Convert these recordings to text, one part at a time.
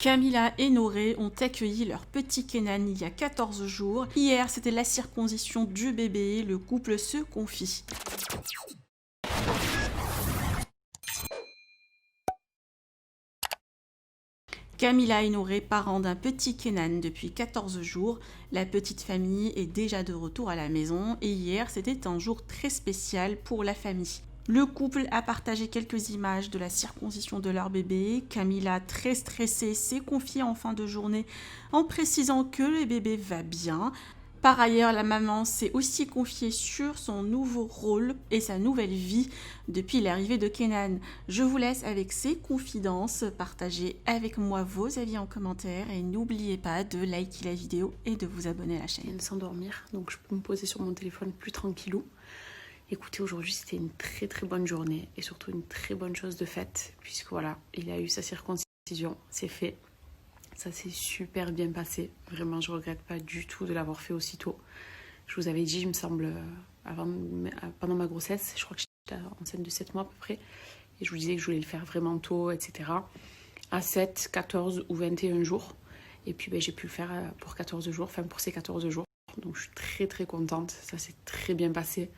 Camilla et Noré ont accueilli leur petit Kenan il y a 14 jours. Hier, c'était la circoncision du bébé. Le couple se confie. Camilla et Noré, parents d'un petit Kenan depuis 14 jours. La petite famille est déjà de retour à la maison et hier, c'était un jour très spécial pour la famille. Le couple a partagé quelques images de la circoncision de leur bébé. Camilla, très stressée, s'est confiée en fin de journée en précisant que le bébé va bien. Par ailleurs, la maman s'est aussi confiée sur son nouveau rôle et sa nouvelle vie depuis l'arrivée de Kenan. Je vous laisse avec ces confidences. Partagez avec moi vos avis en commentaire et n'oubliez pas de liker la vidéo et de vous abonner à la chaîne. Je viens de s'endormir, donc je peux me poser sur mon téléphone plus tranquillou. Écoutez, aujourd'hui c'était une très bonne journée et surtout une très bonne chose de faite, puisque voilà, il a eu sa circoncision, c'est fait. Ça s'est super bien passé. Vraiment, je regrette pas du tout de l'avoir fait aussitôt. Je vous avais dit, il me semble, pendant ma grossesse, je crois que j'étais enceinte de 7 mois à peu près, et je vous disais que je voulais le faire vraiment tôt, etc. À 7, 14 ou 21 jours. Et puis j'ai pu le faire pour 14 jours, enfin pour ces 14 jours. Donc je suis très contente, ça s'est très bien passé.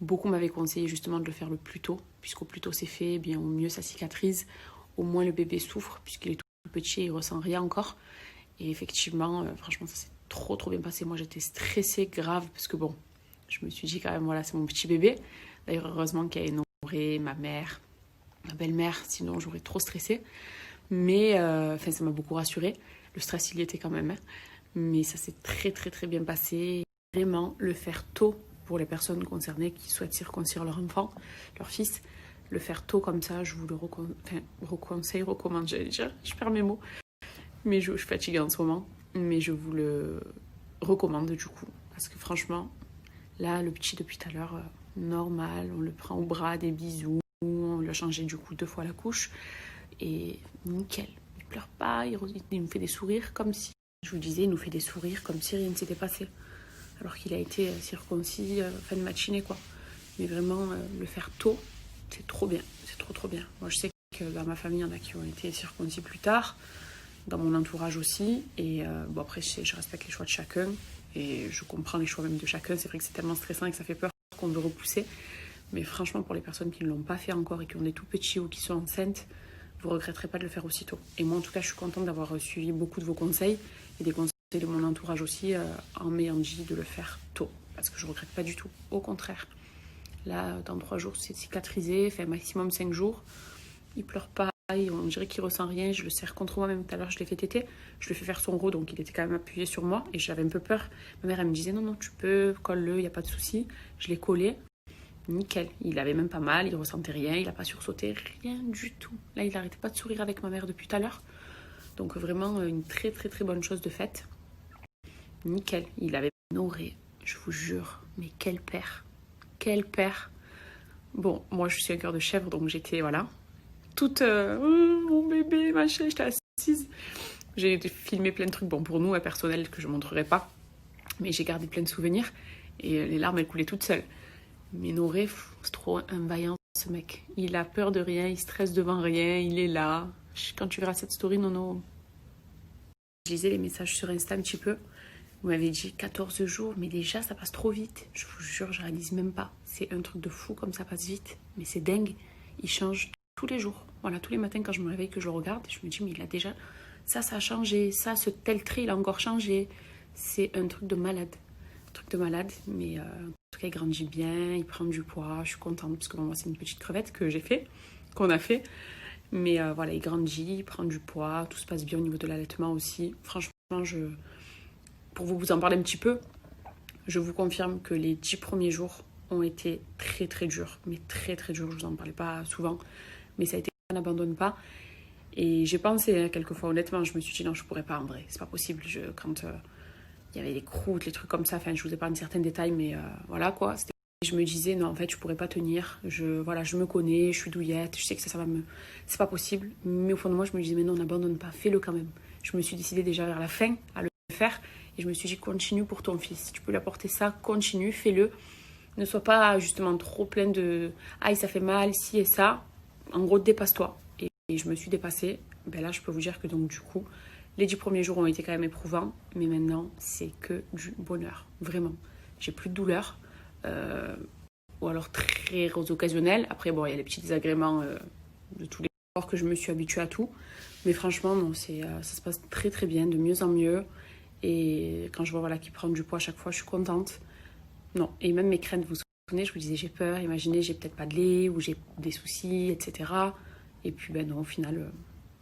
Beaucoup m'avaient conseillé justement de le faire le plus tôt, puisqu'au plus tôt c'est fait, bien au mieux ça cicatrise, au moins le bébé souffre, puisqu'il est tout petit et il ressent rien encore. Et effectivement, franchement ça s'est trop bien passé. Moi j'étais stressée grave, parce que bon, je me suis dit quand même, voilà, c'est mon petit bébé. D'ailleurs heureusement qu'il y a Honoré, ma mère, ma belle-mère, sinon j'aurais trop stressé. Mais ça m'a beaucoup rassurée. Le stress il y était quand même, hein. Mais ça s'est très bien passé. Vraiment, le faire tôt pour les personnes concernées qui souhaitent circoncire leur enfant, leur fils, le faire tôt comme ça, je vous le recommande, j'allais dire, je perds mes mots, mais je suis fatiguée en ce moment, mais je vous le recommande du coup, parce que franchement, là, le petit depuis tout à l'heure, normal, on le prend au bras, des bisous, on lui a changé du coup 2 fois la couche, et nickel, il pleure pas, il nous fait des sourires comme si, je vous disais, il nous fait des sourires comme si rien ne s'était passé. Alors qu'il a été circoncis fin de matinée, quoi. Mais vraiment, le faire tôt, c'est trop bien. C'est trop bien. Moi, je sais que dans ma famille, il y en a qui ont été circoncis plus tard, dans mon entourage aussi. Et après, je respecte les choix de chacun. Et je comprends les choix même de chacun. C'est vrai que c'est tellement stressant et que ça fait peur qu'on veut repousser. Mais franchement, pour les personnes qui ne l'ont pas fait encore et qui ont des tout petits ou qui sont enceintes, vous ne regretterez pas de le faire aussitôt. Et moi, en tout cas, je suis contente d'avoir suivi beaucoup de vos conseils et des conseils de mon entourage aussi, en m'ayant dit de le faire tôt, parce que je regrette pas du tout, au contraire. Là, dans 3 jours, c'est cicatrisé, fait maximum 5 jours, il pleure pas, on dirait qu'il ressent rien, je le serre contre moi, même tout à l'heure je l'ai fait téter, je lui ai fait faire son rot, donc il était quand même appuyé sur moi, et j'avais un peu peur. Ma mère, elle me disait, non, tu peux, colle-le, il n'y a pas de souci. Je l'ai collé, nickel, il avait même pas mal, il ressentait rien, il n'a pas sursauté, rien du tout. Là, il n'arrêtait pas de sourire avec ma mère depuis tout à l'heure, donc vraiment une très bonne chose de faite. Nickel, il avait Noré, je vous jure, mais quel père. Bon, moi je suis un cœur de chèvre, donc j'étais, voilà, toute, mon bébé, machin, j'étais assise. J'ai filmé plein de trucs, bon pour nous, personnels, que je ne montrerai pas, mais j'ai gardé plein de souvenirs, et les larmes, elles coulaient toutes seules. Mais Noré, c'est trop un vaillant, ce mec. Il a peur de rien, il stresse devant rien, il est là. Quand tu verras cette story, Nono, je lisais les messages sur Insta un petit peu. Vous m'avez dit 14 jours, mais déjà ça passe trop vite. Je vous jure, je réalise même pas. C'est un truc de fou comme ça passe vite. Mais c'est dingue. Il change tous les jours. Voilà, tous les matins quand je me réveille, que je le regarde, je me dis, mais il a déjà... Ça a changé. Ça, ce tel trait, il a encore changé. C'est un truc de malade. Mais en tout cas, il grandit bien, il prend du poids. Je suis contente parce que moi, c'est une petite crevette qu'on a fait. Mais voilà, il grandit, il prend du poids. Tout se passe bien au niveau de l'allaitement aussi. Franchement, pour vous en parler un petit peu, je vous confirme que les 10 premiers jours ont été très durs, mais très durs, je vous en parlais pas souvent, mais ça a été, on n'abandonne pas. Et j'ai pensé, quelquefois, honnêtement, je me suis dit non, je pourrais pas en vrai, c'est pas possible. Quand il y avait des croûtes, les trucs comme ça, enfin je vous épargne certains détails, mais voilà quoi. Je me disais non, en fait je pourrais pas tenir, je me connais, je suis douillette, je sais que ça va me... C'est pas possible, mais au fond de moi je me disais mais non, n'abandonne pas, fais-le quand même. Je me suis décidée déjà vers la fin à le faire. Et je me suis dit, continue pour ton fils. Si tu peux lui apporter ça, continue, fais-le. Ne sois pas justement trop pleine de « Aïe, ça fait mal, ci et ça ». En gros, dépasse-toi. Et je me suis dépassée. ben là je peux vous dire que donc du coup, les 10 premiers jours ont été quand même éprouvants, mais maintenant c'est que du bonheur, vraiment. J'ai plus de douleur, ou alors très occasionnel. Après bon, il y a les petits désagréments de tous les jours que je me suis habituée à tout, mais franchement non, ça se passe très très bien, de mieux en mieux. Et quand je vois voilà, qu'il prend du poids à chaque fois, je suis contente. Non, et même mes craintes, vous vous souvenez, je vous disais j'ai peur, imaginez j'ai peut-être pas de lait ou j'ai des soucis, etc. Et puis ben non, au final,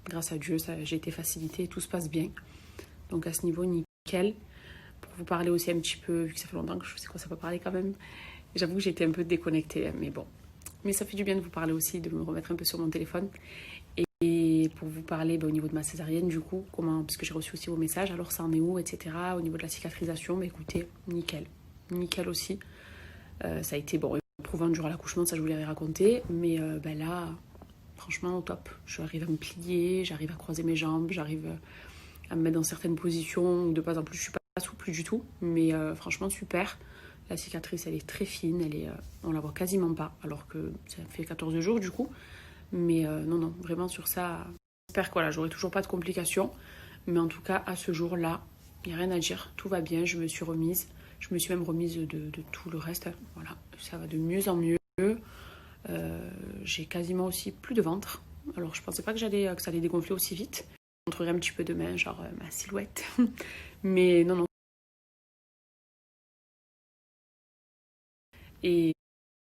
grâce à Dieu, j'ai été facilitée, tout se passe bien. Donc à ce niveau, nickel. Pour vous parler aussi un petit peu, vu que ça fait longtemps que je sais quoi ça peut parler quand même, j'avoue que j'étais un peu déconnectée, mais bon. Mais ça fait du bien de vous parler aussi, de me remettre un peu sur mon téléphone. Et pour vous parler au niveau de ma césarienne, du coup, parce que j'ai reçu aussi vos messages, alors ça en est où, etc. Au niveau de la cicatrisation, mais écoutez, nickel. Nickel aussi. Ça a été éprouvant durant l'accouchement, ça je vous l'avais raconté, mais là, franchement, au top. J'arrive à me plier, j'arrive à croiser mes jambes, j'arrive à me mettre dans certaines positions où de pas en plus je suis pas souple du tout, mais franchement super. La cicatrice elle est très fine, on la voit quasiment pas, alors que ça fait 14 jours du coup. Mais non, vraiment sur ça, j'espère que voilà, j'aurai toujours pas de complications. Mais en tout cas, à ce jour-là, il n'y a rien à dire, tout va bien, je me suis remise. Je me suis même remise de tout le reste. Voilà, ça va de mieux en mieux. J'ai quasiment aussi plus de ventre. Alors je pensais pas que ça allait dégonfler aussi vite. Je montrerai un petit peu demain, genre ma silhouette. Mais non. Et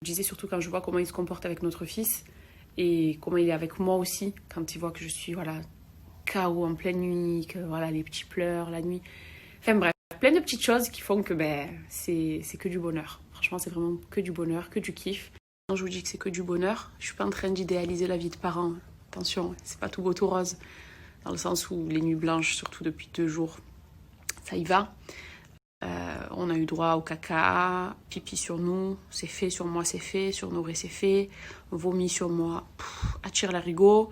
je disais surtout quand je vois comment il se comporte avec notre fils et comment il est avec moi aussi, quand il voit que je suis KO en pleine nuit, que les petits pleurs la nuit. Enfin bref, plein de petites choses qui font que c'est que du bonheur. Franchement, c'est vraiment que du bonheur, que du kiff. Quand je vous dis que c'est que du bonheur, je suis pas en train d'idéaliser la vie de parents. Attention, c'est pas tout beau tout rose. Dans le sens où les nuits blanches, surtout depuis 2 jours, ça y va. On a eu droit au caca, pipi sur nous, c'est fait, sur moi c'est fait, sur Noré c'est fait, vomi sur moi, attire l'arigot,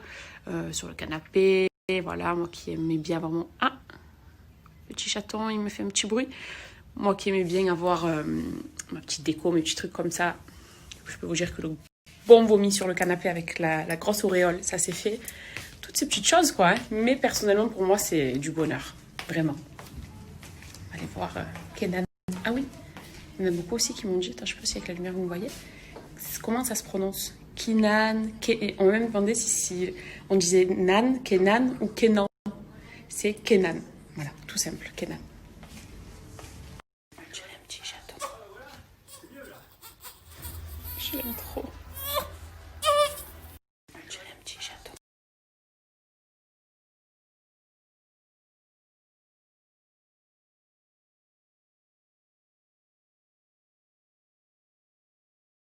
sur le canapé, voilà, moi qui aimais bien avoir mon... Ah, petit chaton, il me fait un petit bruit. Moi qui aimais bien avoir ma petite déco, mes petits trucs comme ça, je peux vous dire que le bon vomi sur le canapé avec la grosse auréole, ça c'est fait. Toutes ces petites choses, quoi. Hein. Mais personnellement, pour moi, c'est du bonheur. Vraiment. Allez voir Kenan. Ah oui, il y en a beaucoup aussi qui m'ont dit, attends, je sais pas si avec la lumière vous me voyez, comment ça se prononce Kenan, on m'a même demandé si on disait Nan, Kenan ou Kenan. C'est Kenan. Voilà, tout simple, Kenan. Je l'aime, petit chaton. Je l'aime trop.